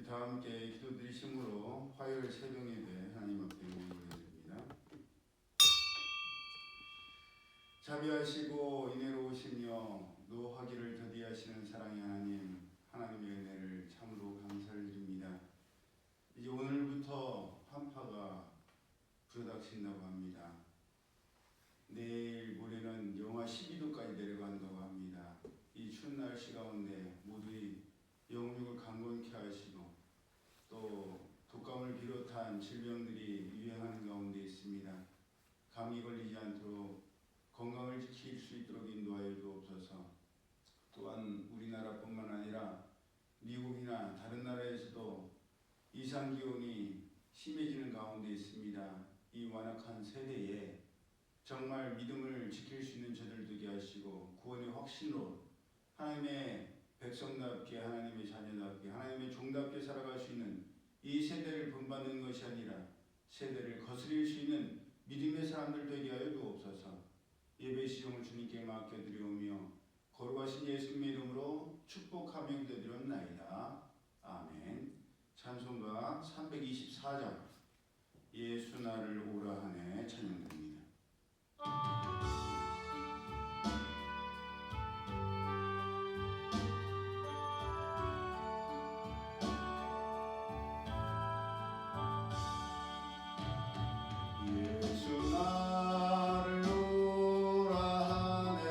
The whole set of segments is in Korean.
다 함께 기도드리심으로 화요일 새벽 예배 하나님 앞에 모이게 됩니다. 자비하시고 인애로우시며 노하기를 더디하시는 사랑의 하나님, 하나님의 은혜를 참으로 감사를 드립니다. 이제 오늘부터 한파가 불어닥친다고 합니다. 내일 모레는 영하 12도까지 내려간다고 합니다. 이 추운 날씨 가운데 모두의 영육을 강건케 하시고 또 독감을 비롯한 질병들이 유행하는 가운데 있습니다. 감기 걸리지 않도록 건강을 지킬 수 있도록 인도하여 주옵소서. 또한 우리나라뿐만 아니라 미국이나 다른 나라에서도 이상기온이 심해지는 가운데 있습니다. 이 완악한 세대에 정말 믿음을 지킬 수 있는 저들 되게 하시고 구원의 확신으로 하나님의 백성답게, 하나님의 자녀답게, 하나님의 종답게 살아갈 수 있는 이 세대를 본받는 것이 아니라 세대를 거스릴 수 있는 믿음의 사람들 되게 하여 주옵소서. 예배 시종을 주님께 맡겨드리오며 거룩하신 예수님의 이름으로 축복하며 기도드렸나이다. 아멘. 찬송가 324장 예수 나를 오라 하네 찬양됩니다. 예수 나를 오라 하네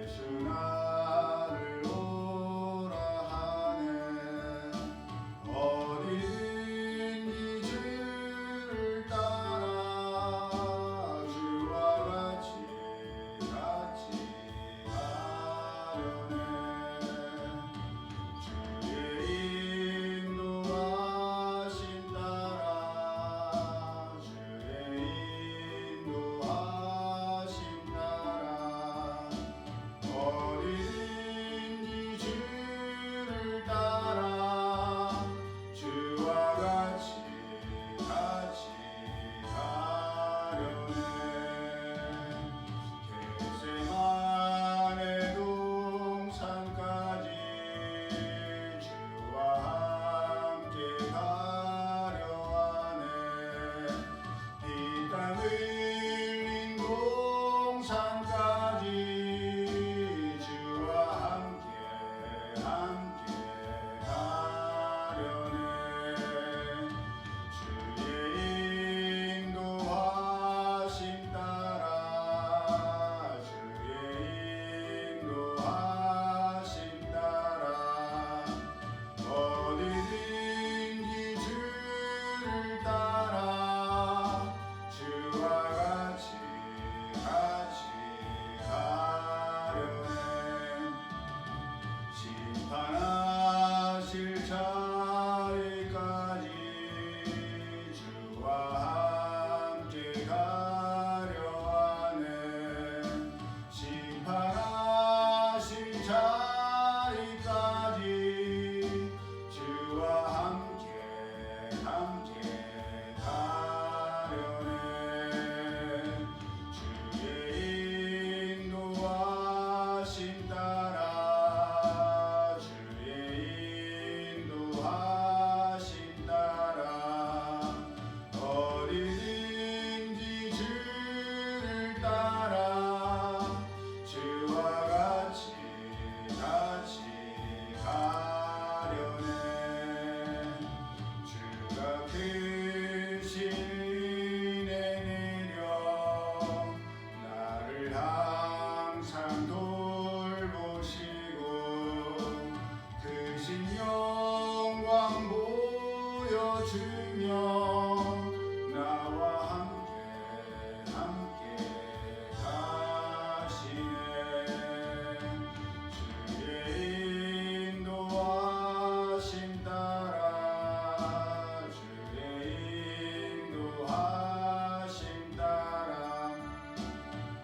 예수 나를 오라 하네 어디든지 주를 따라 주와 같이 가려네 주의 인도하심 따라 주의 인도하심 따라 어디든지 주를 따라 주와 같이 가려네 겟세마네 동산까지 주와 함께 가려 하네 이 땅 흘린 동산까지 주와 함께 가려네 주의 인도하심 따라 주의 인도하심 따라 어디든지 주를 따라 주와 같이 가려네 심판하실 자리까지 주와 함께 가려 하네 심판하실 자리까지 주와 함께 가려네 주의 인도하심 따라 주의 인도하심 따라 어디든지 주를 따라 주와 같이 가려네 주가 크신 은혜 내려 나를 항상 돌보시고 크신 영광 보여주며 나와 함께 가시네 주의 인도하심 따라 주의 인도하심 따라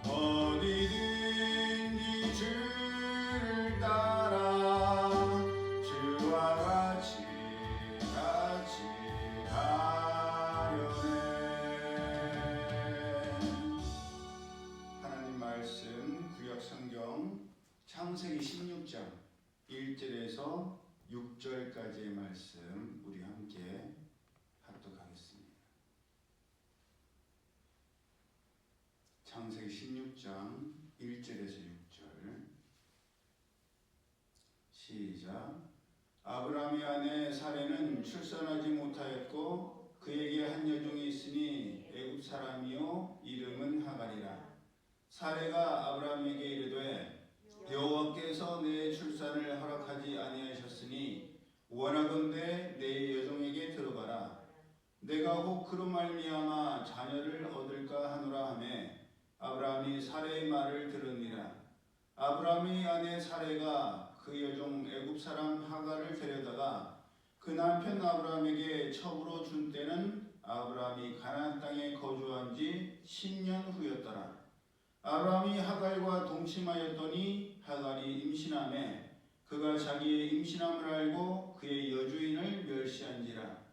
어디든지 주를 따라 주와 같이 가려네 하나님 말씀 구약 성경 창세기 16장 1절에서 6절까지의 말씀 우리 함께 합독하겠습니다. 창세기 16장 1절에서 6절 시작. 아브라함의 아내 사레는 출산하지 못하였고 그에게 한 여종이 있으니 애굽 사람이요 이름은 하갈이라. 사레가 아브라함에게 이르되 여호와께서 내 출산을 허락하지 아니하셨으니 원하건대 내 여종에게 들어가라. 내가 혹 그로 말미암아 자녀를 얻을까 하노라 하매 아브라함이 사레의 말을 들으니라. 아브라함의 아내 사레가 그 여종 애굽 사람 하갈을 데려다가 그 남편 아브라함에게 첩으로 준 때는 아브라함이 가나안 땅에 거주한 지 10년 후였더라. 아브라함이 하갈과 동침하였더니 하갈이 임신하매 그가 자기의 임신함을 알고 그의 여주인을 멸시한지라.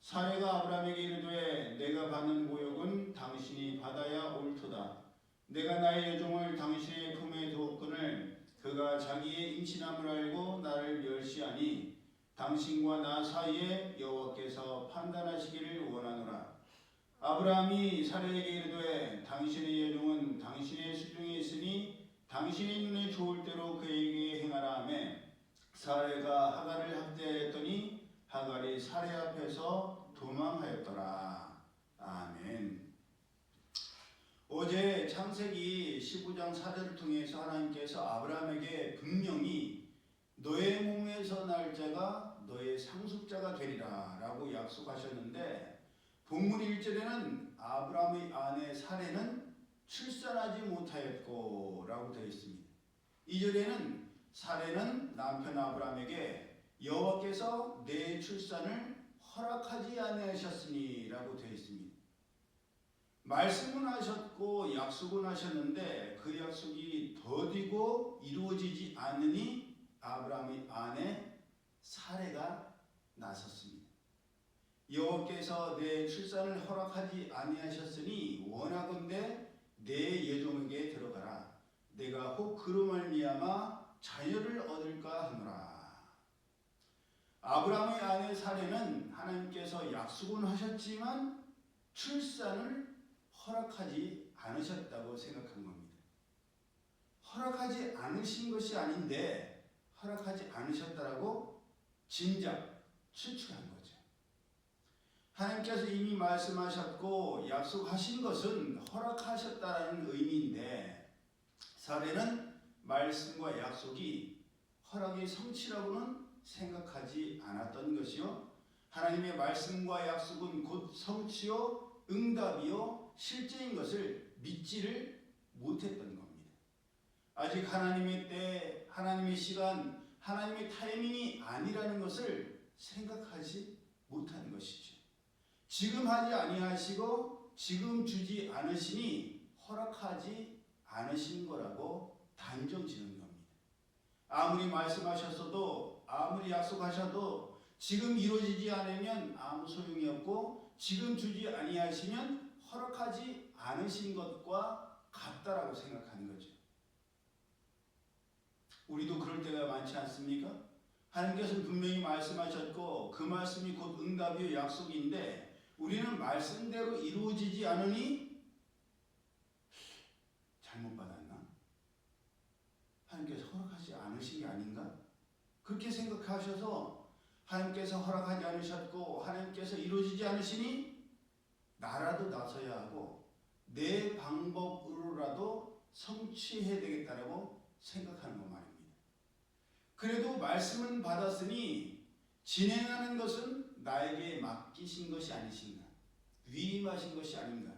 사레가 아브라함에게 이르되 내가 받는 모욕은 당신이 받아야 옳도다. 내가 나의 여종을 당신의 품에 두었거늘 그가 자기의 임신함을 알고 나를 멸시하니 당신과 나 사이에 여호와께서 판단하시기를 원하노라. 아브라함이 사레에게 이르되 당신의 여종은 당신의 수중에 있으니 당신의 눈에 좋을 대로 그에게 행하라 하매 사레가 하갈을 학대하였더니 하갈이 사레 앞에서 도망하였더라. 아멘. 어제 창세기 15장 4절을 통해서 하나님께서 아브라함에게 분명히 너의 몸에서 날 자가 너의 상속자가 되리라 라고 약속하셨는데 본문 1절에는 아브라함의 아내 사레는 출산하지 못하였고 라고 되어 있습니다. 2절에는 사레는 남편 아브라함에게 여호와께서 내 출산을 허락하지 아니하셨으니 라고 되어 있습니다. 말씀은 하셨고 약속은 하셨는데 그 약속이 더디고 이루어지지 않으니 아브라함의 아내 사레가 나섰습니다. 여호와께서 내 출산을 허락하지 아니하셨으니 원하건대 내 여종에게 들어가라. 내가 혹 그로 말미암아 자녀를 얻을까 하노라. 아브라함의 아내 사레는 하나님께서 약속은 하셨지만 출산을 허락하지 않으셨다고 생각한 겁니다. 허락하지 않으신 것이 아닌데 허락하지 않으셨다라고 짐작, 추측한 거죠. 하나님께서 이미 말씀하셨고 약속하신 것은 허락하셨다라는 의미인데 사레는 말씀과 약속이 허락의 성취라고는 생각하지 않았던 것이요. 하나님의 말씀과 약속은 곧 성취요, 응답이요, 실제인 것을 믿지를 못했던 겁니다. 아직 하나님의 때, 하나님의 시간, 하나님의 타이밍이 아니라는 것을 생각하지 못한 것이죠. 지금 하지 아니하시고 지금 주지 않으시니 허락하지 않으신 거라고 단정 지는 겁니다. 아무리 말씀하셨어도 아무리 약속하셔도 지금 이루어지지 않으면 아무 소용이 없고 지금 주지 아니하시면 허락하지 않으신 것과 같다라고 생각하는 거죠. 우리도 그럴 때가 많지 않습니까? 하나님께서는 분명히 말씀하셨고 그 말씀이 곧 응답이요 약속인데 우리는 말씀대로 이루어지지 않으니 잘못 받았나? 하나님께서 허락하지 않으신 게 아닌가? 그렇게 생각하셔서 하나님께서 허락하지 않으셨고 하나님께서 이루어지지 않으시니 나라도 나서야 하고 내 방법으로라도 성취해야 되겠다라고 생각하는 것 말입니다. 그래도 말씀은 받았으니 진행하는 것은 나에게 맡기신 것이 아니신가? 위임하신 것이 아닌가?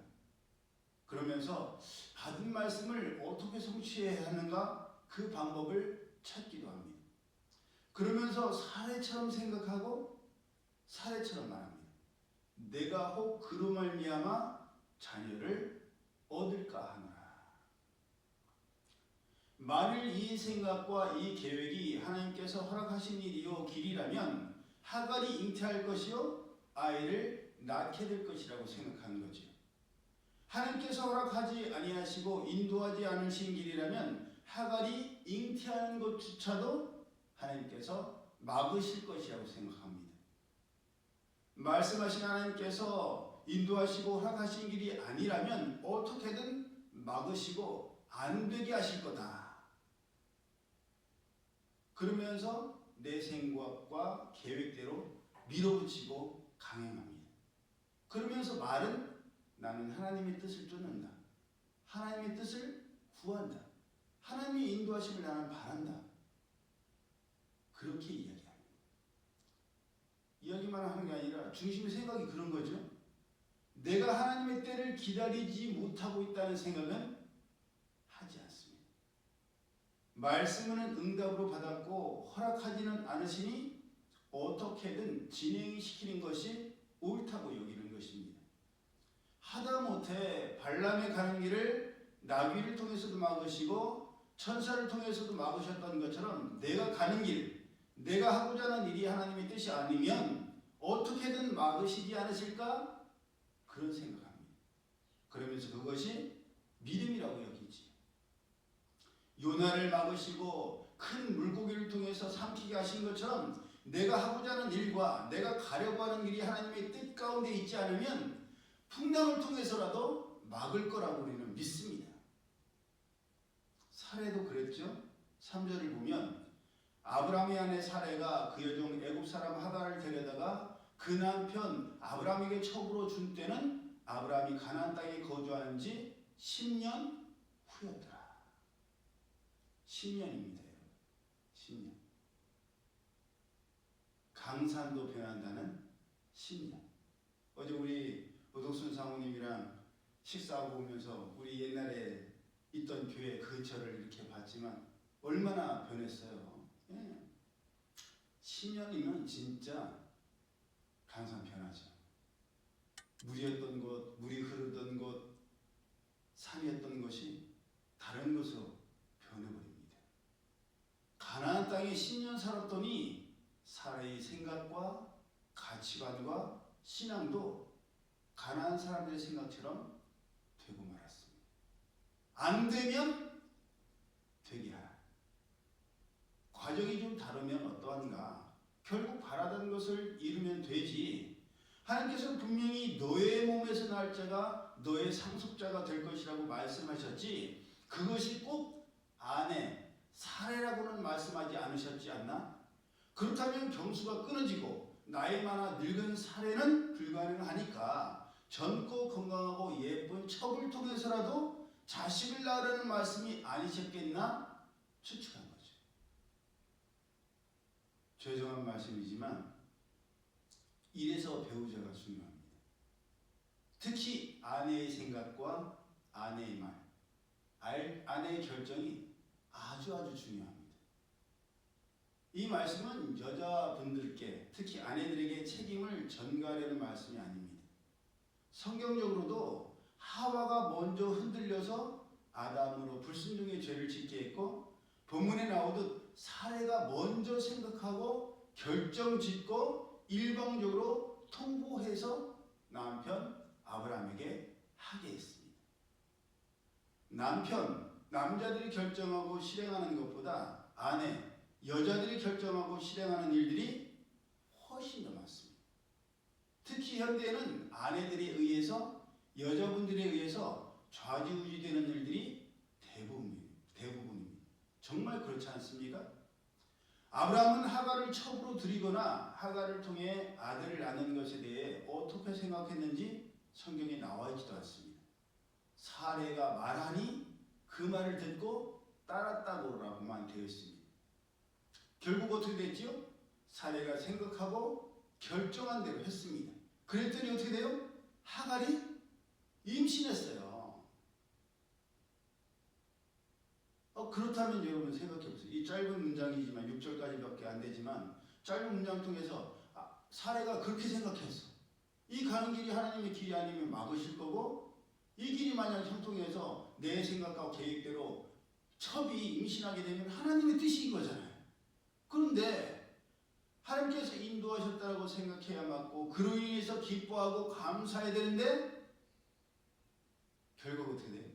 그러면서 받은 말씀을 어떻게 성취해야 하는가? 그 방법을 찾기도 합니다. 그러면서 사례처럼 생각하고 사례처럼 말합니다. 내가 혹 그로 말미암아 자녀를 얻을까 하노라. 만일 이 생각과 이 계획이 하나님께서 허락하신 일이요 길이라면 하갈이 잉태할 것이요 아이를 낳게 될 것이라고 생각하는 거죠. 하나님께서 허락하지 아니하시고 인도하지 않으신 길이라면 하갈이 잉태하는 것조차도 하나님께서 막으실 것이라고 생각합니다. 말씀하신 하나님께서 인도하시고 허락하신 길이 아니라면 어떻게든 막으시고 안 되게 하실 거다. 그러면서 내 생각과 계획대로 밀어붙이고 강행합니다. 그러면서 말은 나는 하나님의 뜻을 쫓는다. 하나님의 뜻을 구한다. 하나님의 인도하심을 나는 바란다. 그렇게 이야기합니다. 이야기만 하는 게 아니라 중심의 생각이 그런 거죠. 내가 하나님의 때를 기다리지 못하고 있다는 생각은 하지 않습니다. 말씀은 응답으로 받았고 허락하지는 않으시니 어떻게든 진행시키는 것이 옳다고 여기는 것입니다. 하다못해 발람의 가는 길을 나귀를 통해서도 막으시고 천사를 통해서도 막으셨던 것처럼 내가 가는 길, 내가 하고자 하는 일이 하나님의 뜻이 아니면 어떻게든 막으시지 않으실까? 그런 생각합니다. 그러면서 그것이 믿음이라고 여기지. 요나를 막으시고 큰 물고기를 통해서 삼키게 하신 것처럼 내가 하고자 하는 일과 내가 가려고 하는 일이 하나님의 뜻 가운데 있지 않으면 풍랑을 통해서라도 막을 거라고 우리는 믿습니다. 사례도 그랬죠. 3절을 보면 아브라함의 아내 사레가 그 여종 애굽 사람 하갈을 데려다가 그 남편 아브라함에게 첩으로 준 때는 아브라함이 가나안 땅에 거주한 지 10년 후였더라. 10년입니다. 10년. 강산도 변한다는 10년. 어제 우리 오덕순 사모님이랑 식사하고 오면서 우리 옛날에 있던 교회 근처를 이렇게 봤지만 얼마나 변했어요. 예. 10년이면 진짜 강산 변하죠. 물이었던 곳, 물이 흐르던 곳, 산이었던 것이 다른 것으로 변해버립니다. 가나안 땅에 10년 살았더니 사람의 생각과 가치관과 신앙도 가나안 사람들의 생각처럼 되고 말았습니다. 안 되면 되게 하라. 과정이 좀 다르면 어떠한가? 결국 바라던 것을 이루면 되지. 하나님께서는 분명히 너의 몸에서 날 자가 너의 상속자가 될 것이라고 말씀하셨지 그것이 꼭 아내, 사례라고는 말씀하지 않으셨지 않나? 그렇다면 경수가 끊어지고 나이 많아 늙은 사례는 불가능하니까 젊고 건강하고 예쁜 첩을 통해서라도 자식을 낳으라는 말씀이 아니셨겠나 추측한 거죠. 죄송한 말씀이지만 이래서 배우자가 중요합니다. 특히 아내의 생각과 아내의 말, 아내의 결정이 아주 중요합니다. 이 말씀은 여자분들께 특히 아내들에게 책임을 전가하려는 말씀이 아닙니다. 성경적으로도 하와가 먼저 흔들려서 아담으로 불순종의 죄를 짓게 했고 본문에 나오듯 사례가 먼저 생각하고 결정짓고 일방적으로 통보해서 남편 아브라함에게 하게 했습니다. 남자들이 결정하고 실행하는 것보다 아내, 여자들이 결정하고 실행하는 일들이 훨씬 더 많습니다. 특히 현대에는 아내들에 의해서 여자분들에 의해서 좌지우지되는 일들이 대부분입니다. 정말 그렇지 않습니까? 아브라함은 하갈을 첩으로 들이거나 하갈을 통해 아들을 낳는 것에 대해 어떻게 생각했는지 성경에 나와 있지도 않습니다. 사례가 말하니 그 말을 듣고 따랐다고라고만 되어 있습니다. 결국 어떻게 됐지요? 사례가 생각하고 결정한 대로 했습니다. 그랬더니 어떻게 돼요? 하갈이 임신했어요. 그렇다면 여러분 생각해보세요. 이 짧은 문장이지만 6절까지밖에 안 되지만 짧은 문장 통해서 사례가 그렇게 생각했어. 이 가는 길이 하나님의 길이 아니면 막으실 거고 이 길이 만약 형통해서 내 생각과 계획대로 첩이 임신하게 되면 하나님의 뜻인 거잖아요. 그런데 하나님께서 인도하셨다고 생각해야 맞고 그로 인해서 기뻐하고 감사해야 되는데 결국 어떻게 돼요?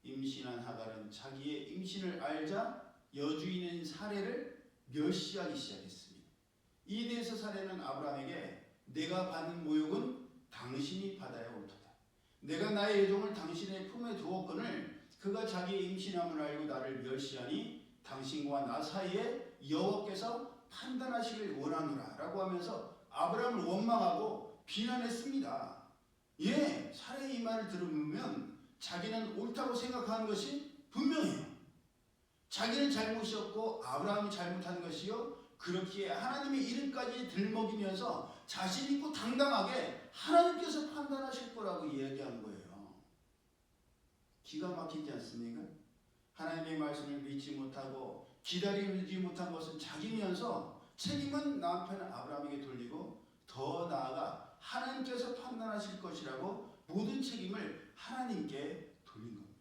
임신한 하갈은 자기의 임신을 알자 여주인인 사례를 멸시하기 시작했습니다. 이에 대해서 사례는 아브라함에게 내가 받는 모욕은 당신이 받아야 옳도다. 내가 나의 애종을 당신의 품에 두었거늘 그가 자기의 임신함을 알고 나를 멸시하니 당신과 나 사이에 여호와께서 판단하시길 원하노라 라고 하면서 아브라함을 원망하고 비난했습니다. 예, 사례의 이 말을 들으면 자기는 옳다고 생각하는 것이 분명해요. 자기는 잘못이었고 아브라함이 잘못한 것이요, 그렇기에 하나님의 이름까지 들먹이면서 자신 있고 당당하게 하나님께서 판단하실 거라고 이야기한 거예요. 기가 막히지 않습니까? 하나님의 말씀을 믿지 못하고 기다리지 못한 것은 자기면서 책임은 남편 아브라함에게 돌리고 더 나아가 하나님께서 판단하실 것이라고 모든 책임을 하나님께 돌린 겁니다.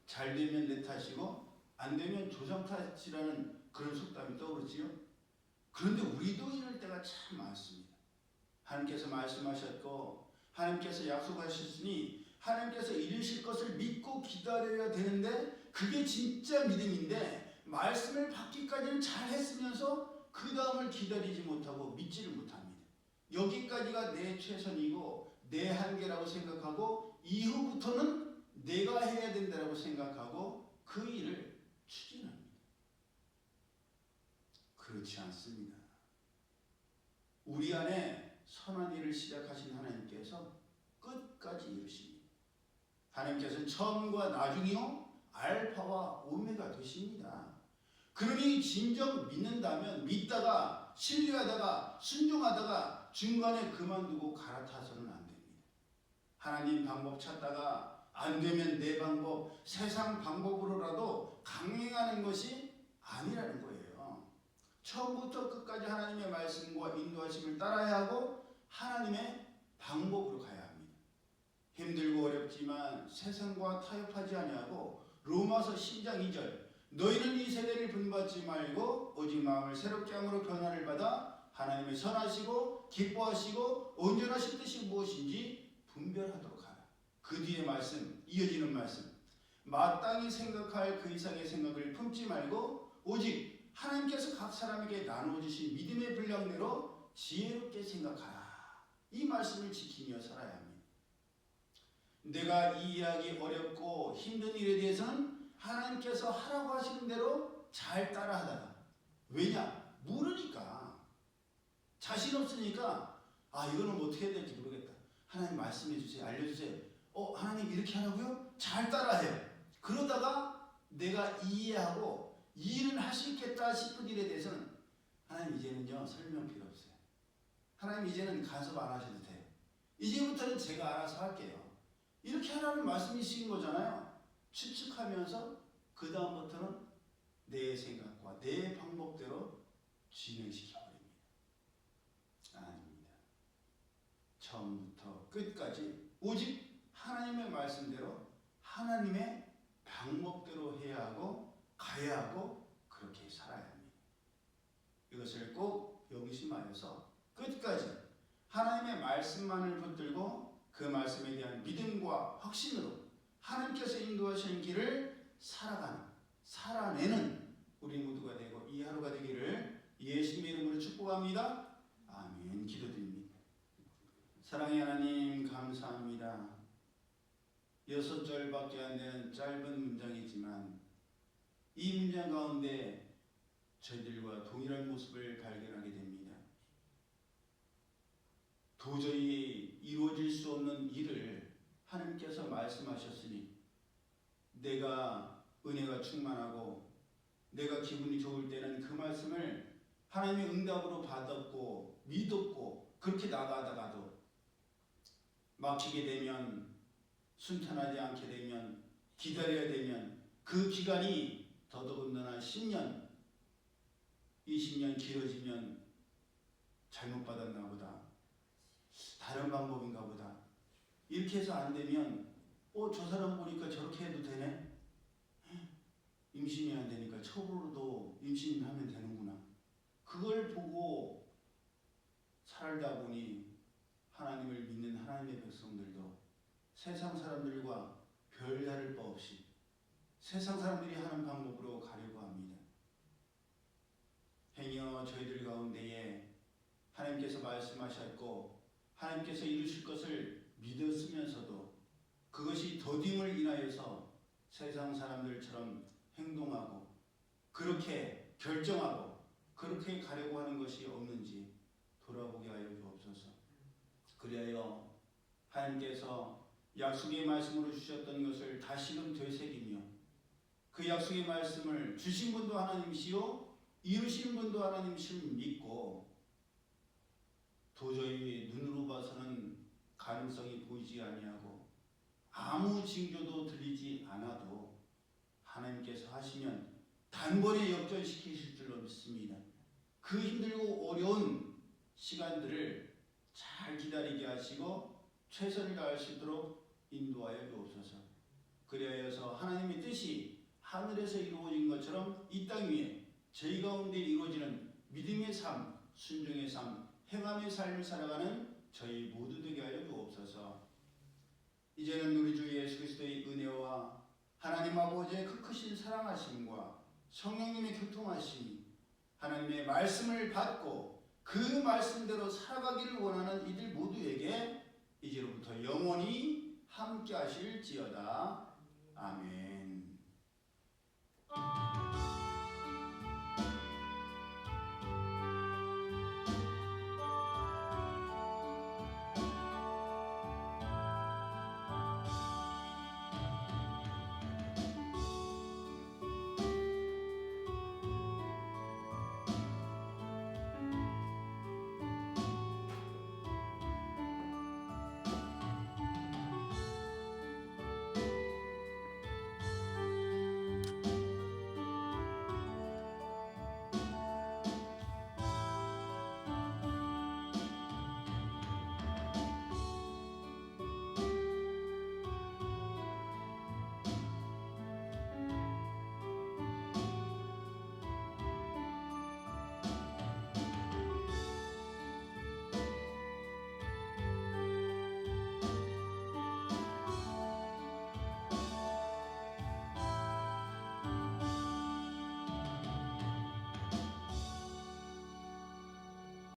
잘 되면 내 탓이고 안 되면 조상 탓이라는 그런 속담이 떠오르지요. 그런데 우리도 이럴 때가 참 많습니다. 하나님께서 말씀하셨고 하나님께서 약속하셨으니 하나님께서 이루실 것을 믿고 기다려야 되는데 그게 진짜 믿음인데 말씀을 받기까지는 잘 했으면서 그 다음을 기다리지 못하고 믿지를 못합니다. 여기까지가 내 최선이고 내 한계라고 생각하고 이후부터는 내가 해야 된다고 생각하고 그 일을 추진합니다. 그렇지 않습니다. 우리 안에 선한 일을 시작하신 하나님께서 끝까지 이루십니다. 하나님께서는 처음과 나중이요 알파와 오메가 되십니다. 그러니 진정 믿는다면 믿다가 신뢰하다가 순종하다가 중간에 그만두고 갈아타서는 안 됩니다. 하나님 방법 찾다가 안 되면 내 방법, 세상 방법으로라도 강행하는 것이 아니라는 거예요. 처음부터 끝까지 하나님의 말씀과 인도하심을 따라야 하고 하나님의 방법으로 가야 합니다. 힘들고 어렵지만 세상과 타협하지 아니하고 로마서 10장 2절 너희는 이 세대를 분받지 말고 오직 마음을 새롭게 함으로 변화를 받아 하나님의 선하시고 기뻐하시고 온전하신 뜻이 무엇인지 분별하도록 하라. 그 뒤에 말씀, 이어지는 말씀, 마땅히 생각할 그 이상의 생각을 품지 말고 오직 하나님께서 각 사람에게 나누어 주신 믿음의 분량대로 지혜롭게 생각하라. 이 말씀을 지키며 살아야 합니다. 내가 이해하기 어렵고 힘든 일에 대해서는 하나님께서 하라고 하시는 대로 잘 따라하다가, 왜냐? 모르니까, 자신 없으니까 이거는 어떻게 해야 될지 모르겠다. 하나님 말씀해 주세요. 알려주세요. 하나님 이렇게 하라고요? 잘 따라해요. 그러다가 내가 이해하고 일은 할 수 있겠다 싶은 일에 대해서는 하나님 이제는요 설명 필요 없어요. 하나님 이제는 간섭 안 하셔도 돼요. 이제부터는 제가 알아서 할게요. 이렇게 하라는 말씀이신 거잖아요. 추측하면서 그 다음부터는 내 생각과 내 방법대로 진행시켜버립니다. 아닙니다. 처음부터 끝까지 오직 하나님의 말씀대로 하나님의 방법대로 해야 하고 가야 하고 그렇게 살아야 합니다. 이것을 꼭 명심하여서 끝까지 하나님의 말씀만을 붙들고 그 말씀에 대한 믿음과 확신으로 하나님께서 인도하시는 길을 살아내는 우리 모두가 되고 이 하루가 되기를 예수님의 이름으로 축복합니다. 아멘. 기도드립니다. 사랑의 하나님 감사합니다. 6절밖에 안 되는 짧은 문장이지만 이 문장 가운데 저희들과 동일한 모습을 발견하게 됩니다. 도저히 이루어질 수 없는 일을 하나님께서 말씀하셨으니 내가 은혜가 충만하고 내가 기분이 좋을 때는 그 말씀을 하나님의 응답으로 받았고 믿었고 그렇게 나가다가도 막히게 되면 순탄하지 않게 되면 기다려야 되면 그 기간이 더더군다나 10년 20년 길어지면 잘못 받았나 보다, 다른 방법인가 보다, 이렇게 해서 안 되면 저 사람 보니까 저렇게 해도 되네, 임신이 안 되니까 첩으로도 임신하면 되는구나. 그걸 보고 살다 보니 하나님을 믿는 하나님의 백성들도 세상 사람들과 별다를 바 없이 세상 사람들이 하는 방법으로 가려고 합니다. 행여 저희들 가운데에 하나님께서 말씀하셨고 하나님께서 이루실 것을 믿었으면서도 그것이 더딤을 인하여서 세상 사람들처럼 행동하고 그렇게 결정하고 그렇게 가려고 하는 것이 없는지 돌아보게 하여 주옵소서. 그리하여 하나님께서 약속의 말씀으로 주셨던 것을 다시금 되새기며 그 약속의 말씀을 주신 분도 하나님이시요 이루신 분도 하나님이심을 믿고 도저히 눈으로 봐서는 가능성이 보이지 아니하고 아무 징조도 들리지 않아도 하나님께서 하시면 단번에 역전시키실 줄로 믿습니다. 그 힘들고 어려운 시간들을 잘 기다리게 하시고 최선을 다할 수 있도록 인도하여 주옵소서. 그리하여서 하나님의 뜻이 하늘에서 이루어진 것처럼 이 땅 위에 저희 가운데 이루어지는 믿음의 삶, 순종의 삶, 행함의 삶을 살아가는 저희 모두 되게 하여 주옵소서. 이제는 우리 주 예수 그리스도의 은혜와 하나님 아버지의 그 크신 사랑하심과 성령님의 교통하심이 하나님의 말씀을 받고 그 말씀대로 살아가기를 원하는 이들 모두에게 이제로부터 영원히 함께 하실지어다. 아멘.